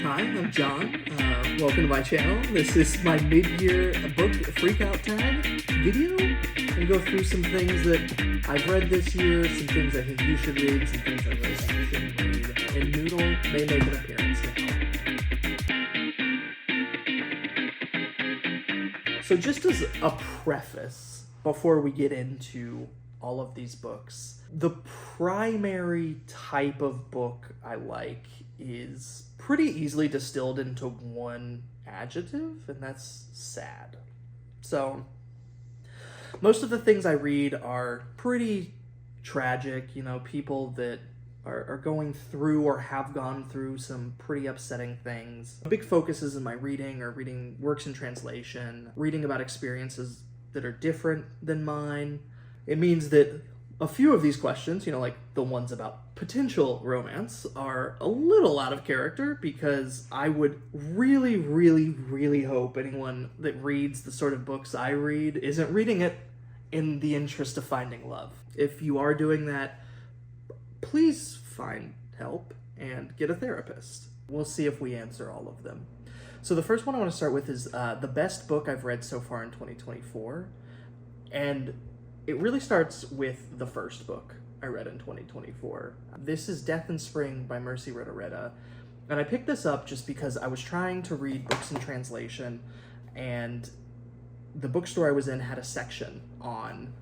Hi, I'm John. Welcome to my channel. This is my mid-year book Freakout tag video. I'm going to go through some things that I've read this year, some things I think you should read, some things I really think you shouldn't read, and Noodle may make an appearance now. So just as a preface, before we get into all of these books, the primary type of book I like is pretty easily distilled into one adjective, and that's sad. So most of the things I read are pretty tragic, people that are going through or have gone through some pretty upsetting things. Big focuses in my reading are reading works in translation, reading about experiences that are different than mine. It means that a few of these questions, like the ones about potential romance, are a little out of character because I would really, really, really hope anyone that reads the sort of books I read isn't reading it in the interest of finding love. If you are doing that, please find help and get a therapist. We'll see if we answer all of them. So the first one I want to start with is the best book I've read so far in 2024. And it really starts with the first book I read in 2024. This is Death in Spring by Mercy Rotoretta. And I picked this up just because I was trying to read books in translation, and the bookstore I was in had a section on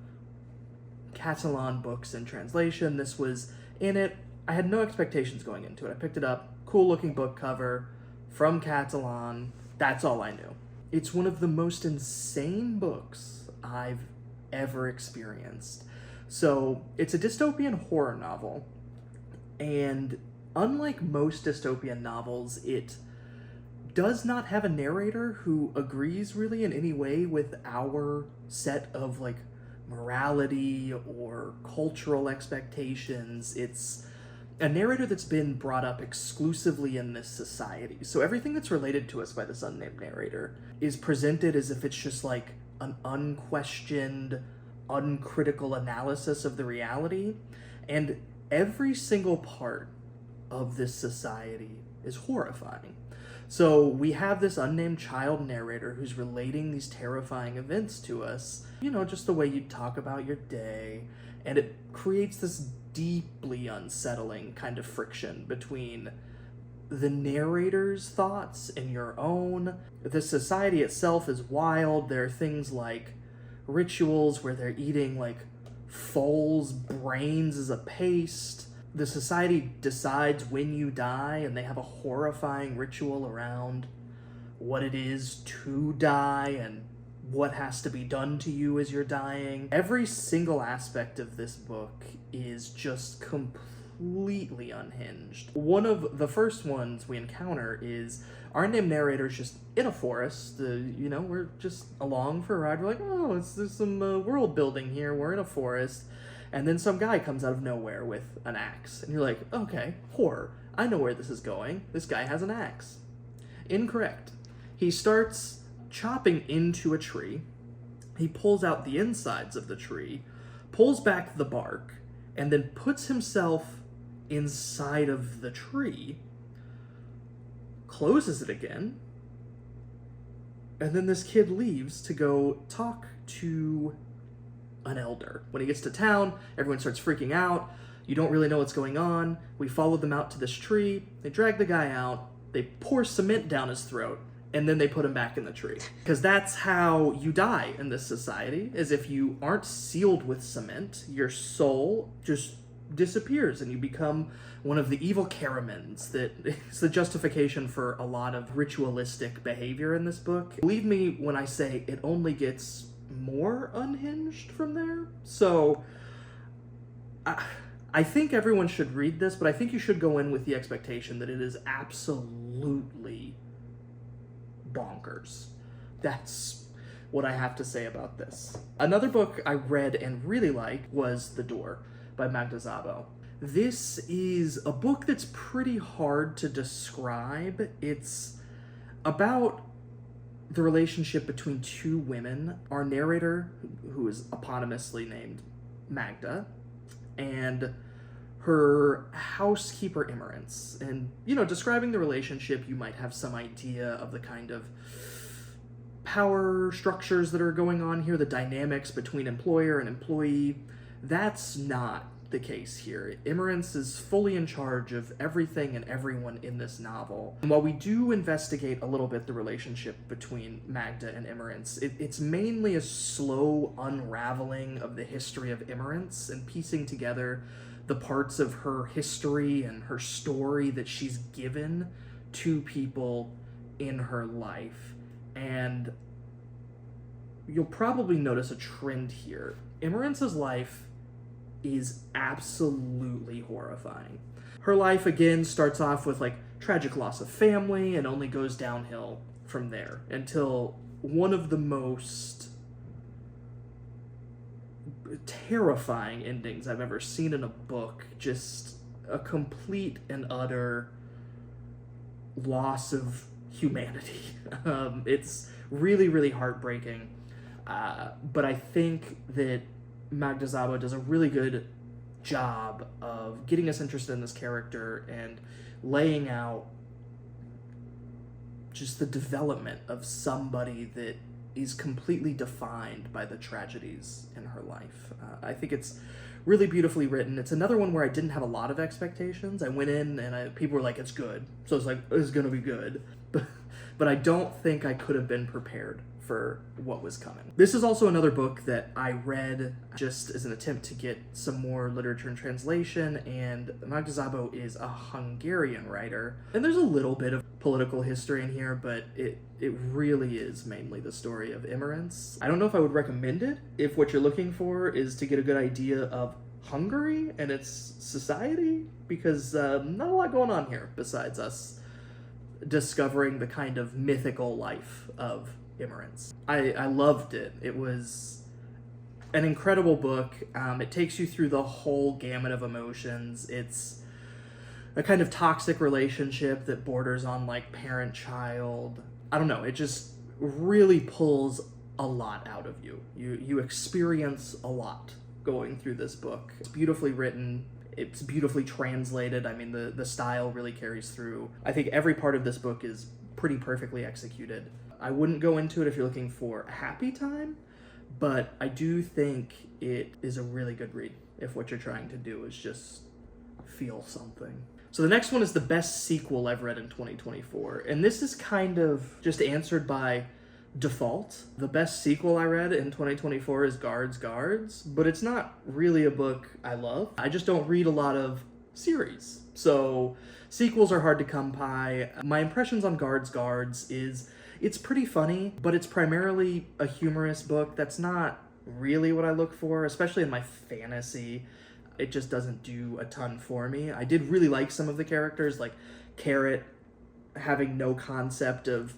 Catalan books in translation. This was in it. I had no expectations going into it. I picked it up, cool looking book cover from Catalan. That's all I knew. It's one of the most insane books I've ever experienced. So it's a dystopian horror novel, and unlike most dystopian novels, it does not have a narrator who agrees really in any way with our set of morality or cultural expectations. It's a narrator that's been brought up exclusively in this society. So everything that's related to us by this unnamed narrator is presented as if it's just an unquestioned, uncritical analysis of the reality, and every single part of this society is horrifying. So we have this unnamed child narrator who's relating these terrifying events to us, just the way you'd talk about your day, and it creates this deeply unsettling kind of friction between the narrator's thoughts and your own. The society itself is wild. There are things like rituals where they're eating foals' brains as a paste. The society decides when you die, and they have a horrifying ritual around what it is to die and what has to be done to you as you're dying. Every single aspect of this book is just completely unhinged. One of the first ones we encounter is our unnamed narrator's just in a forest. We're just along for a ride. We're like, oh, there's some world building here. We're in a forest. And then some guy comes out of nowhere with an axe. And you're like, okay, horror. I know where this is going. This guy has an axe. Incorrect. He starts chopping into a tree. He pulls out the insides of the tree, pulls back the bark, and then puts himself inside of the tree, closes it again, and then this kid leaves to go talk to an elder. When he gets to town, everyone starts freaking out. You don't really know what's going on. We follow them out to this tree. They drag the guy out. They pour cement down his throat, and then they put him back in the tree. Because that's how you die in this society, is if you aren't sealed with cement, your soul just disappears and you become one of the evil Caramans. It's the justification for a lot of ritualistic behavior in this book. Believe me when I say it only gets more unhinged from there. So I think everyone should read this, but I think you should go in with the expectation that it is absolutely bonkers. That's what I have to say about this. Another book I read and really liked was The Door by Magda Szabo. This is a book that's pretty hard to describe. It's about the relationship between two women. Our narrator, who is eponymously named Magda, and her housekeeper Immerance. And, describing the relationship, you might have some idea of the kind of power structures that are going on here, the dynamics between employer and employee. That's not the case here. Immerance is fully in charge of everything and everyone in this novel. And while we do investigate a little bit the relationship between Magda and Immerance, it's mainly a slow unraveling of the history of Immerance and piecing together the parts of her history and her story that she's given to people in her life. And you'll probably notice a trend here. Immerance's life is absolutely horrifying. Her life, again, starts off with, tragic loss of family and only goes downhill from there until one of the most terrifying endings I've ever seen in a book. Just a complete and utter loss of humanity. It's really, really heartbreaking. But I think that Magda Szabo does a really good job of getting us interested in this character and laying out just the development of somebody that is completely defined by the tragedies in her life. I think it's really beautifully written. It's another one where I didn't have a lot of expectations. I went in and people were like, it's good. So it's like, it's going to be good. But I don't think I could have been prepared for what was coming. This is also another book that I read just as an attempt to get some more literature and translation, and Magda Szabo is a Hungarian writer. And there's a little bit of political history in here, but it really is mainly the story of Immerance. I don't know if I would recommend it if what you're looking for is to get a good idea of Hungary and its society, because not a lot going on here besides us discovering the kind of mythical life of Immerance. I loved it. It was an incredible book. It takes you through the whole gamut of emotions. It's a kind of toxic relationship that borders on parent-child. I don't know. It just really pulls a lot out of you. You experience a lot going through this book. It's beautifully written. It's beautifully translated. I mean, the style really carries through. I think every part of this book is pretty perfectly executed. I wouldn't go into it if you're looking for a happy time, but I do think it is a really good read if what you're trying to do is just feel something. So the next one is the best sequel I've read in 2024, and this is kind of just answered by default. The best sequel I read in 2024 is Guards, but it's not really a book I love. I just don't read a lot of series, so sequels are hard to come by. My impressions on Guards is it's pretty funny, but it's primarily a humorous book. That's not really what I look for, especially in my fantasy. It just doesn't do a ton for me. I did really like some of the characters, like Carrot having no concept of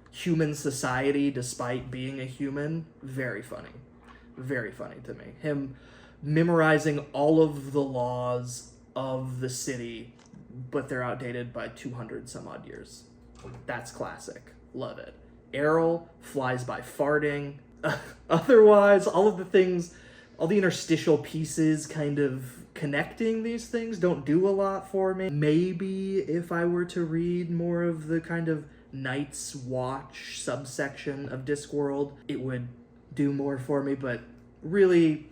human society despite being a human. Very funny to me. Him memorizing all of the laws of the city, but they're outdated by 200 some odd years. That's classic. Love it. Errol flies by farting. Otherwise, all of the things, all the interstitial pieces kind of connecting these things don't do a lot for me. Maybe if I were to read more of the kind of Night's Watch subsection of Discworld, it would do more for me, but really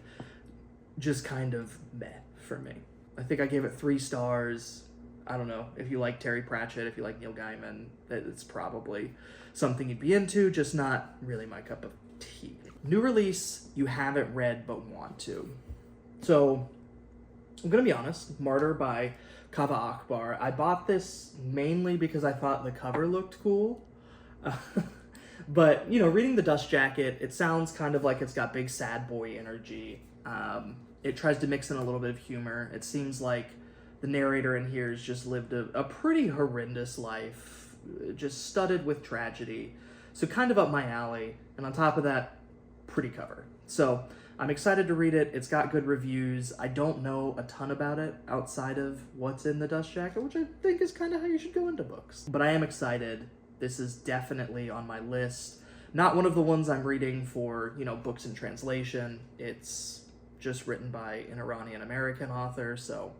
just kind of meh for me. I think I gave it 3 stars. I don't know, if you like Terry Pratchett, if you like Neil Gaiman, it's probably something you'd be into, just not really my cup of tea. New release you haven't read but want to. So, I'm going to be honest, Martyr by Kaveh Akbar. I bought this mainly because I thought the cover looked cool. But, reading the dust jacket, it sounds kind of like it's got big sad boy energy. It tries to mix in a little bit of humor. It seems like the narrator in here has just lived a pretty horrendous life, just studded with tragedy. So kind of up my alley. And on top of that, pretty cover. So I'm excited to read it. It's got good reviews. I don't know a ton about it outside of what's in the dust jacket, which I think is kind of how you should go into books. But I am excited. This is definitely on my list. Not one of the ones I'm reading for, books in translation. It's just written by an Iranian-American author, so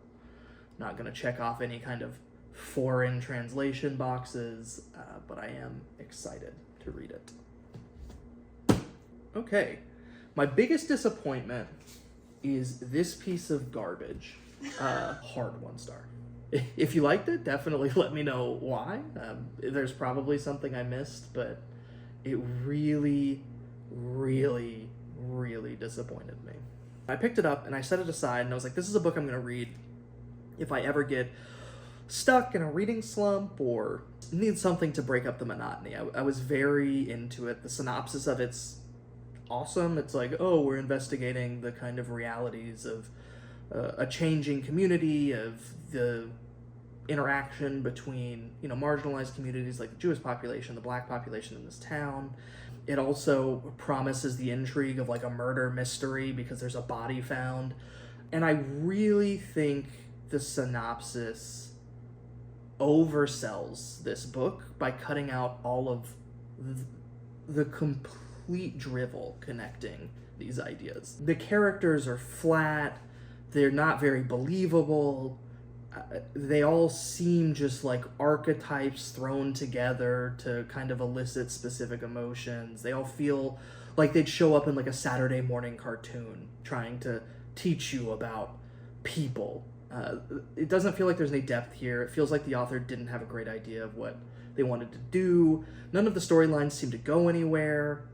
not going to check off any kind of foreign translation boxes, but I am excited to read it. Okay, my biggest disappointment is this piece of garbage. Hard 1 star. If you liked it, definitely let me know why. There's probably something I missed, but it really, really, really disappointed me. I picked it up and I set it aside and I was like, this is a book I'm going to read if I ever get stuck in a reading slump or need something to break up the monotony. I was very into it. The synopsis of it's awesome. It's like, oh, we're investigating the kind of realities of a changing community, of the interaction between, marginalized communities like the Jewish population, the Black population in this town. It also promises the intrigue of like a murder mystery because there's a body found. And I really think the synopsis oversells this book by cutting out all of the complete drivel connecting these ideas. The characters are flat, they're not very believable, they all seem just like archetypes thrown together to kind of elicit specific emotions. They all feel like they'd show up in like a Saturday morning cartoon trying to teach you about people. It doesn't feel like there's any depth here. It feels like the author didn't have a great idea of what they wanted to do. None of the storylines seem to go anywhere.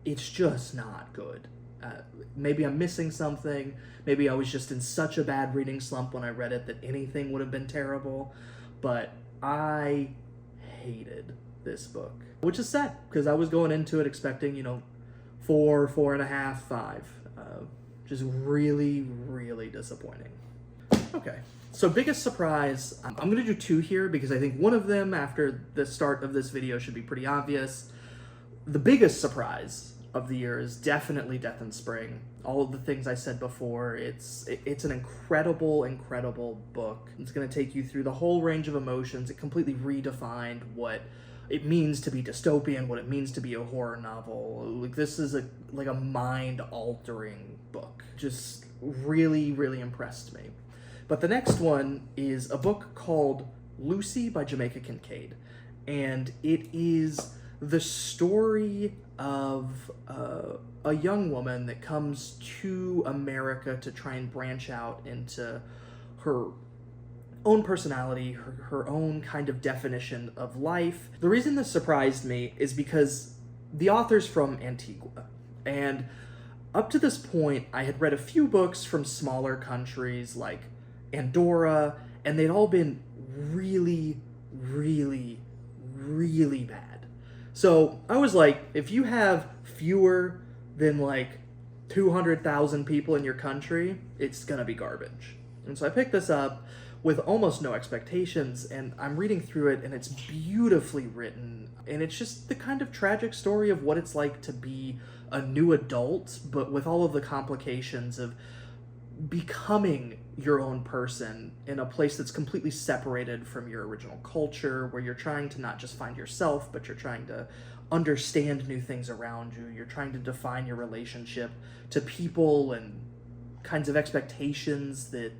It's just not good. Maybe I'm missing something. Maybe I was just in such a bad reading slump when I read it that anything would have been terrible. But I hated this book, which is sad because I was going into it expecting, 4, 4.5, 5. Just really, really disappointing. Okay, so biggest surprise. I'm going to do 2 here because I think one of them after the start of this video should be pretty obvious. The biggest surprise of the year is definitely Death in Spring. All of the things I said before, it's an incredible, incredible book. It's going to take you through the whole range of emotions. It completely redefined what it means to be dystopian, what it means to be a horror novel. Like, this is a mind-altering book. Just really, really impressed me. But the next one is a book called Lucy by Jamaica Kincaid. And it is the story of a young woman that comes to America to try and branch out into her own personality, her own kind of definition of life. The reason this surprised me is because the author's from Antigua. And up to this point, I had read a few books from smaller countries like Andorra, and they'd all been really, really, really bad. So I was like, if you have fewer than like 200,000 people in your country, it's gonna be garbage. And so I picked this up with almost no expectations, and I'm reading through it, and it's beautifully written, and it's just the kind of tragic story of what it's like to be a new adult, but with all of the complications of becoming your own person in a place that's completely separated from your original culture, where you're trying to not just find yourself, but you're trying to understand new things around you. You're trying to define your relationship to people and kinds of expectations that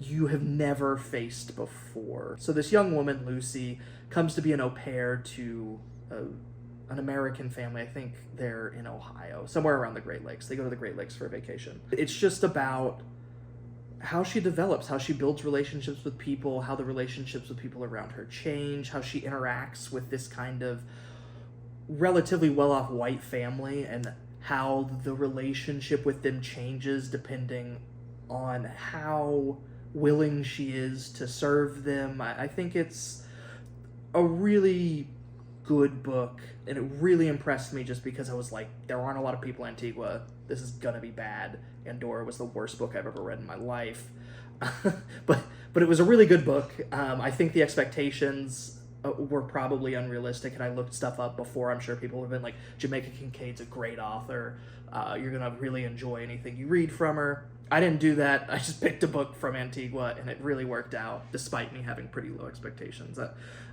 you have never faced before. So this young woman, Lucy, comes to be an au pair to an American family. I think they're in Ohio, somewhere around the Great Lakes. They go to the Great Lakes for a vacation. It's just about how she develops, how she builds relationships with people, how the relationships with people around her change, how she interacts with this kind of relatively well-off white family, and how the relationship with them changes depending on how willing she is to serve them. I think it's a really good book, and it really impressed me just because I was like, there aren't a lot of people in Antigua. This is gonna be bad. Andorra was the worst book I've ever read in my life. but it was a really good book. I think the expectations were probably unrealistic, and I looked stuff up before. I'm sure people have been like, Jamaica Kincaid's a great author. You're gonna really enjoy anything you read from her. I didn't do that. I just picked a book from Antigua, and it really worked out, despite me having pretty low expectations.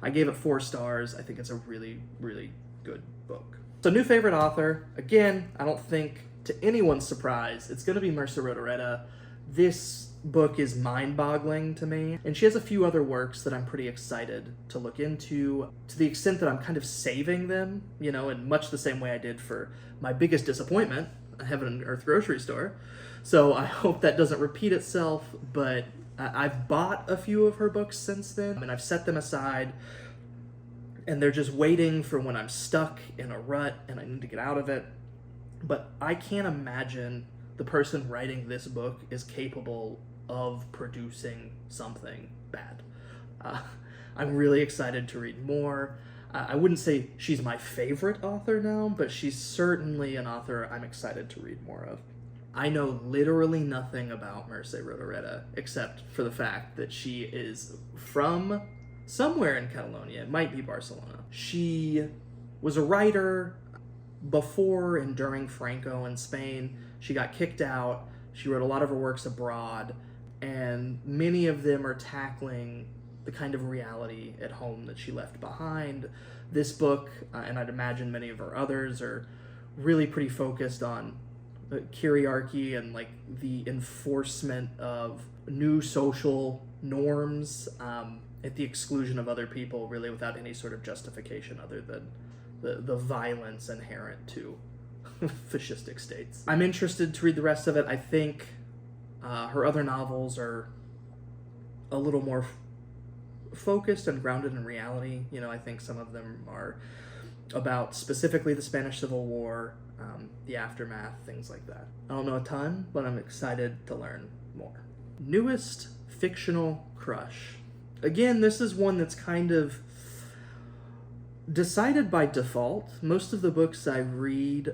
I gave it 4 stars. I think it's a really, really good book. So new favorite author. Again, I don't think, to anyone's surprise, it's going to be Mercer Rodaretta. This book is mind-boggling to me, and she has a few other works that I'm pretty excited to look into, to the extent that I'm kind of saving them, you know, in much the same way I did for my biggest disappointment, Heaven and Earth Grocery Store. So I hope that doesn't repeat itself, but I've bought a few of her books since then, and I've set them aside, and they're just waiting for when I'm stuck in a rut and I need to get out of it. But I can't imagine the person writing this book is capable of producing something bad. I'm really excited to read more. I wouldn't say she's my favorite author now, but she's certainly an author I'm excited to read more of. I know literally nothing about Merce Rodoreda, except for the fact that she is from somewhere in Catalonia. It might be Barcelona. She was a writer before and during Franco in Spain. She got kicked out. She wrote a lot of her works abroad, and many of them are tackling the kind of reality at home that she left behind. This book, and I'd imagine many of her others, are really pretty focused on kyriarchy and like the enforcement of new social norms at the exclusion of other people, really without any sort of justification other than the violence inherent to fascistic states. I'm interested to read the rest of it. I think her other novels are a little more focused and grounded in reality. You know, I think some of them are about specifically the Spanish Civil War, the aftermath, things like that. I don't know a ton, but I'm excited to learn more. Newest fictional crush. Again, this is one that's kind of decided by default. Most of the books I read,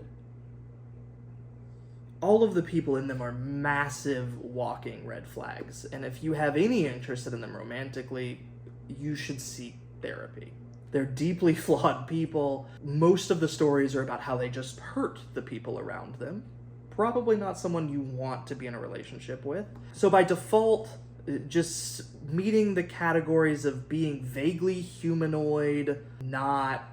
all of the people in them are massive walking red flags. And if you have any interest in them romantically, you should seek therapy. They're deeply flawed people. Most of the stories are about how they just hurt the people around them. Probably not someone you want to be in a relationship with. So by default, just meeting the categories of being vaguely humanoid, not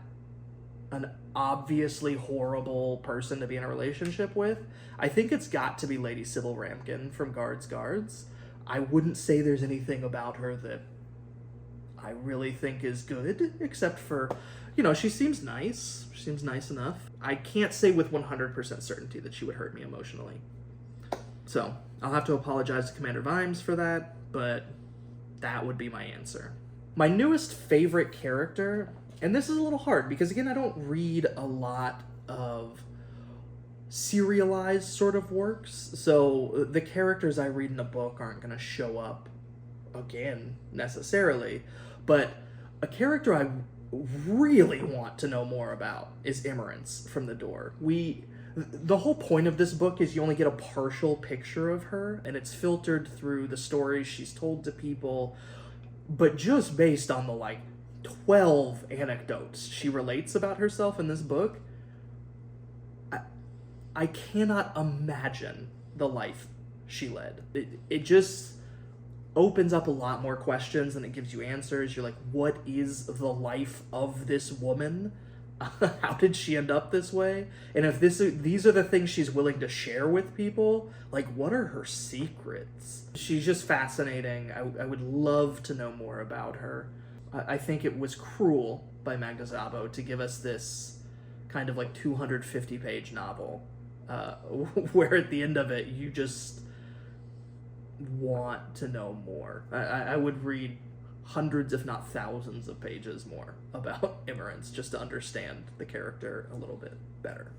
an obviously horrible person to be in a relationship with, I think it's got to be Lady Sybil Ramkin from Guards. I wouldn't say there's anything about her that I really think is good, except for, you know, she seems nice. She seems nice enough. I can't say with 100% certainty that she would hurt me emotionally. So I'll have to apologize to Commander Vimes for that, but that would be my answer. My newest favorite character, and this is a little hard because, again, I don't read a lot of serialized sort of works, so the characters I read in a book aren't going to show up again necessarily, but a character I really want to know more about is Emerence from The Door. The whole point of this book is you only get a partial picture of her, and it's filtered through the stories she's told to people, but just based on the 12 anecdotes she relates about herself in this book, I cannot imagine the life she led. It just opens up a lot more questions than it gives you answers. You're like, what is the life of this woman? How did she end up this way? And if these are the things she's willing to share with people, what are her secrets? She's just fascinating. I would love to know more about her. I think it was cruel by Magda Szabo to give us this kind of 250-page novel, where at the end of it, you just want to know more. I would read hundreds, if not thousands, of pages more about Emerence just to understand the character a little bit better.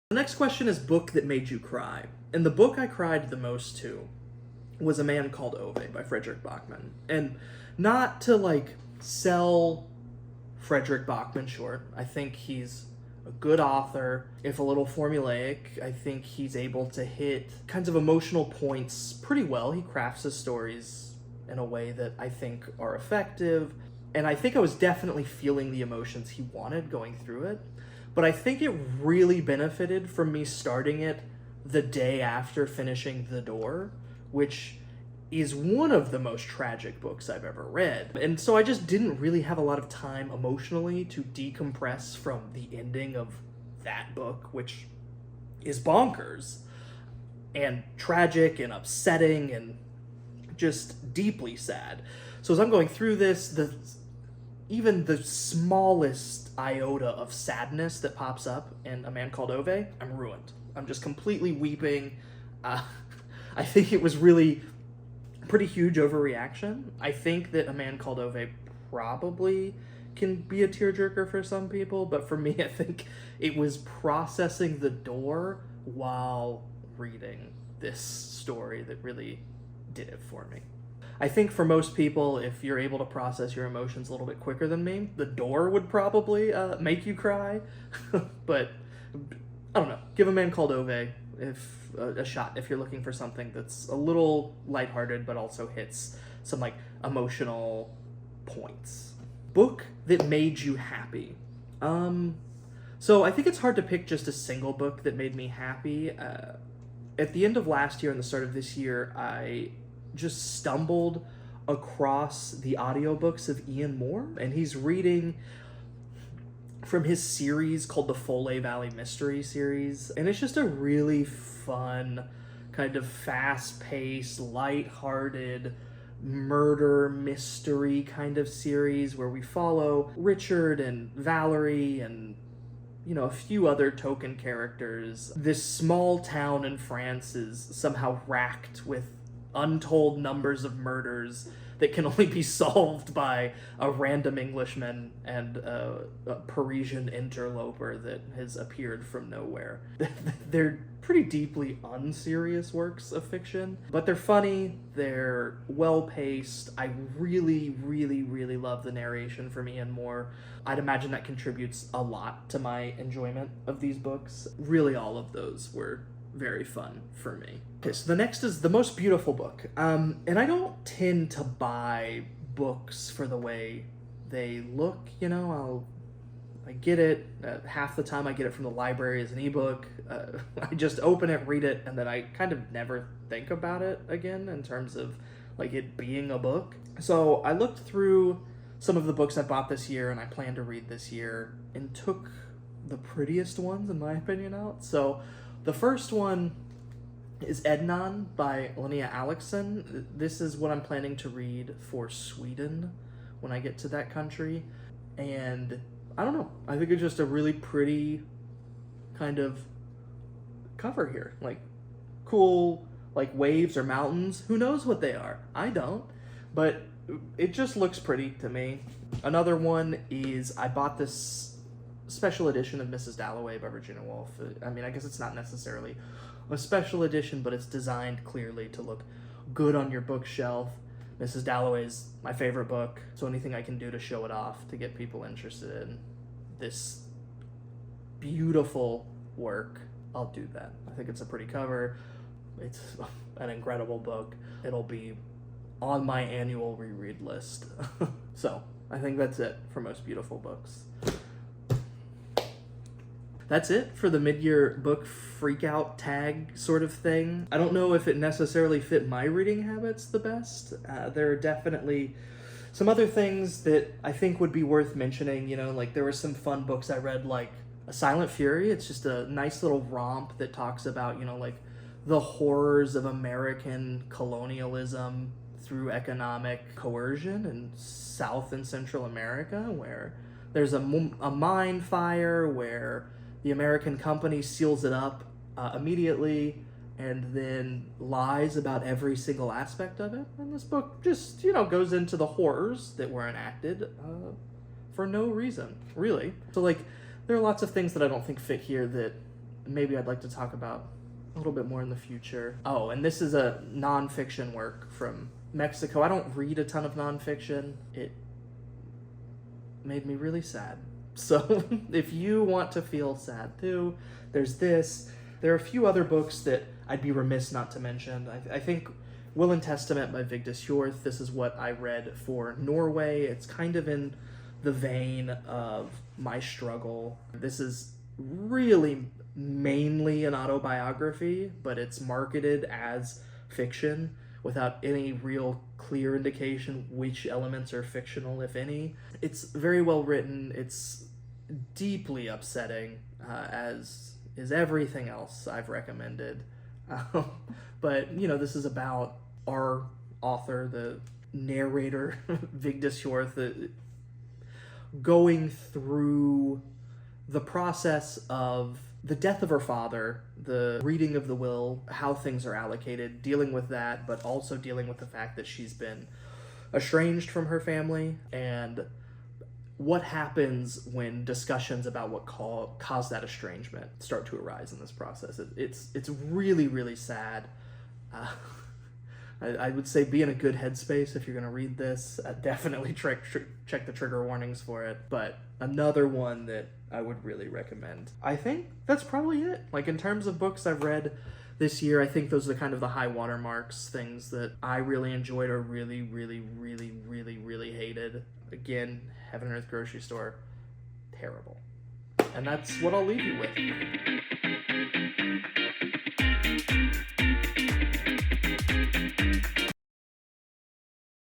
The next question is book that made you cry. And the book I cried the most to was A Man Called Ove by Frederick Bachman. And not to sell Frederick Bachman short. I think he's a good author, if a little formulaic. I think he's able to hit kinds of emotional points pretty well. He crafts his stories in a way that I think are effective. And I think I was definitely feeling the emotions he wanted going through it. but I think it really benefited from me starting it the day after finishing The Door, which is one of the most tragic books I've ever read. And so I just didn't really have a lot of time emotionally to decompress from the ending of that book, which is bonkers and tragic and upsetting and just deeply sad. So as I'm going through this, even the smallest iota of sadness that pops up in A Man Called Ove, I'm ruined. I'm just completely weeping. I think it was really pretty huge overreaction. I think that A Man Called Ove probably can be a tearjerker for some people, but for me, I think it was processing The Door while reading this story that really did it for me. I think for most people, if you're able to process your emotions a little bit quicker than me, The Door would probably make you cry. But I don't know. Give A Man Called Ove a shot if you're looking for something that's a little lighthearted but also hits some like emotional points. Book that made you happy. So I think it's hard to pick just a single book that made me happy. At the end of last year and the start of this year, I just stumbled across the audiobooks of Ian Moore, and he's reading from his series called the Foley Valley Mystery series, and it's just a really fun, kind of fast-paced, light-hearted murder mystery kind of series where we follow Richard and Valerie and a few other token characters. This small town in France is somehow racked with untold numbers of murders that can only be solved by a random Englishman and a Parisian interloper that has appeared from nowhere. They're pretty deeply unserious works of fiction, but they're funny, they're well-paced. I really, really, really love the narration from Ian Moore. I'd imagine that contributes a lot to my enjoyment of these books. Really, all of those were very fun for me. Okay, so the next is The Most Beautiful Book. And I don't tend to buy books for the way they look, I get it. Half the time I get it from the library as an ebook. I just open it, read it, and then I kind of never think about it again in terms of like it being a book. So I looked through some of the books I bought this year and I plan to read this year and took the prettiest ones, in my opinion, out. So the first one is Ednan by Linnea Alexson. This is what I'm planning to read for Sweden when I get to that country. And I don't know. I think it's just a really pretty kind of cover here. Like cool, like waves or mountains. Who knows what they are? I don't. But it just looks pretty to me. Another one is I bought this special edition of Mrs. Dalloway by Virginia Woolf. I mean, I guess it's not necessarily a special edition, but it's designed clearly to look good on your bookshelf. Mrs. Dalloway's my favorite book, so anything I can do to show it off, to get people interested in this beautiful work, I'll do that. I think it's a pretty cover. It's an incredible book. It'll be on my annual reread list. So, I think that's it for Most Beautiful Books. That's it for the mid-year book freakout tag sort of thing. I don't know if it necessarily fit my reading habits the best. There are definitely some other things that I think would be worth mentioning. Like there were some fun books I read, like A Silent Fury. It's just a nice little romp that talks about, like the horrors of American colonialism through economic coercion in South and Central America, where there's a mine fire where the American company seals it up immediately and then lies about every single aspect of it. And this book just, goes into the horrors that were enacted for no reason, really. So, there are lots of things that I don't think fit here that maybe I'd like to talk about a little bit more in the future. Oh, and this is a nonfiction work from Mexico. I don't read a ton of nonfiction. It made me really sad. So if you want to feel sad too, there's this. There are a few other books that I'd be remiss not to mention. I think Will and Testament by Vigdis Hjorth. This is what I read for Norway. It's kind of in the vein of my struggle. This is really mainly an autobiography, but it's marketed as fiction without any real clear indication which elements are fictional, if any. It's very well written. It's deeply upsetting, as is everything else I've recommended. Um, but, this is about our author, the narrator, Vigdis Hjorth, going through the process of the death of her father, the reading of the will, how things are allocated, dealing with that, but also dealing with the fact that she's been estranged from her family, and what happens when discussions about what caused that estrangement start to arise in this process. It's really, really sad. I would say be in a good headspace if you're going to read this. Definitely check the trigger warnings for it. But another one that I would really recommend. I think that's probably it. Like, in terms of books I've read this year, I think those are kind of the high watermarks, things that I really enjoyed or really, really, really, really, really hated. Again, Heaven and Earth Grocery Store, terrible. And that's what I'll leave you with.